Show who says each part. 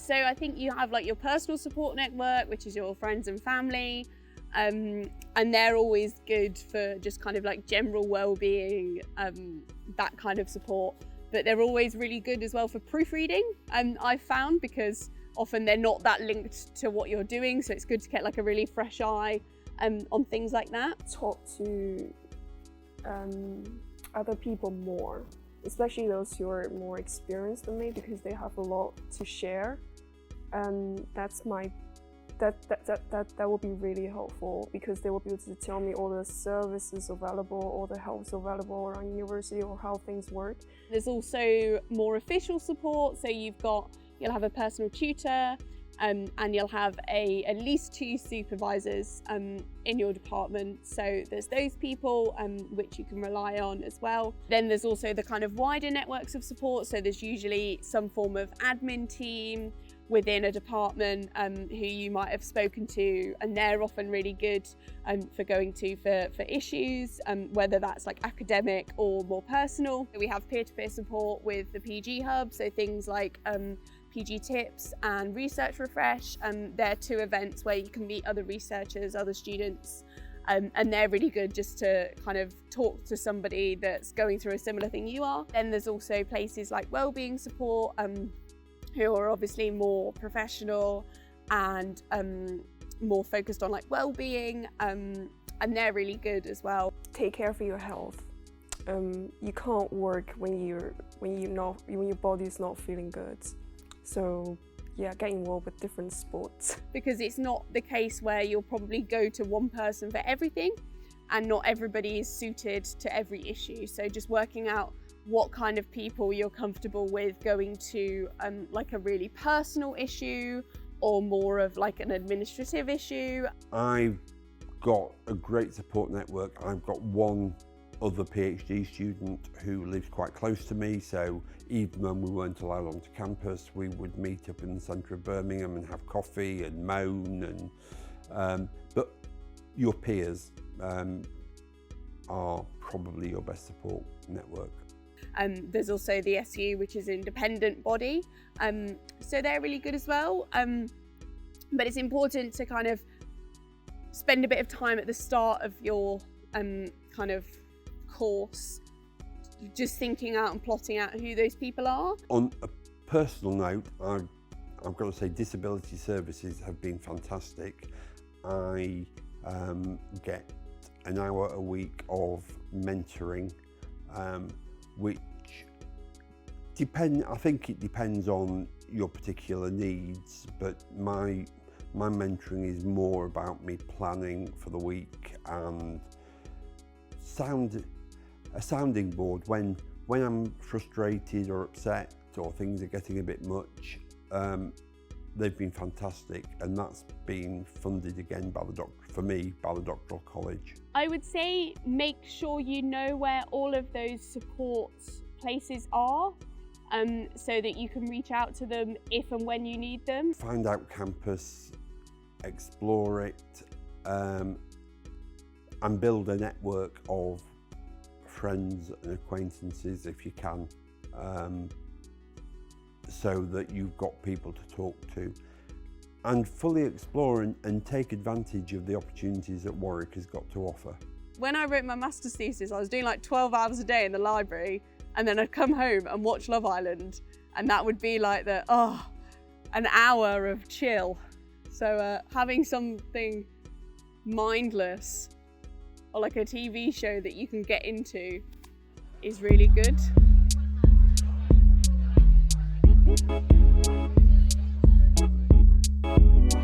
Speaker 1: So I think you have like your personal support network, which is your friends and family, and they're always good for just kind of like general well-being, that kind of support. But they're always really good as well for proofreading, I've found, because often they're not that linked to what you're doing, so it's good to get like a really fresh eye on things like that.
Speaker 2: Talk to other people more, especially those who are more experienced than me, because they have a lot to share. That will be really helpful, because they will be able to tell me all the services available, all the helps available around university, or how things work.
Speaker 1: There's also more official support, so you'll have a personal tutor, and you'll have at least 2 supervisors in your department. So there's those people which you can rely on as well. Then there's also the kind of wider networks of support. So there's usually some form of admin team within a department who you might have spoken to, and they're often really good for going to for issues, whether that's like academic or more personal. We have peer-to-peer support with the PG Hub, so things like PG Tips and Research Refresh. They're 2 events where you can meet other researchers, other students, and they're really good just to kind of talk to somebody that's going through a similar thing you are. Then there's also places like Wellbeing Support, who are obviously more professional and more focused on like well-being, and they're really good as well.
Speaker 2: Take care for your health. You can't work when your body's not feeling good. So yeah, get involved with different sports.
Speaker 1: Because it's not the case where you'll probably go to one person for everything, and not everybody is suited to every issue. So just working out what kind of people you're comfortable with going to, like a really personal issue or more of like an administrative issue.
Speaker 3: I've got a great support network. I've got one other PhD student who lives quite close to me, so even when we weren't allowed onto campus, we would meet up in the centre of Birmingham and have coffee and moan, and but your peers are probably your best support network.
Speaker 1: There's also the SU, which is an independent body, so they're really good as well. But it's important to kind of spend a bit of time at the start of your kind of course, just thinking out and plotting out who those people are.
Speaker 3: On a personal note, I've got to say disability services have been fantastic. I get an hour a week of mentoring, which I think it depends on your particular needs, but my mentoring is more about me planning for the week and a sounding board when I'm frustrated or upset or things are getting a bit much. They've been fantastic, and that's been funded again by the Doctoral College.
Speaker 1: I would say make sure you know where all of those support places are, so that you can reach out to them if and when you need them.
Speaker 3: Find out campus, explore it, and build a network of friends and acquaintances if you can, so that you've got people to talk to, and fully explore and take advantage of the opportunities that Warwick has got to offer.
Speaker 1: When I wrote my master's thesis, I was doing like 12 hours a day in the library, and then I'd come home and watch Love Island, and that would be like an hour of chill. So having something mindless or like a TV show that you can get into is really good.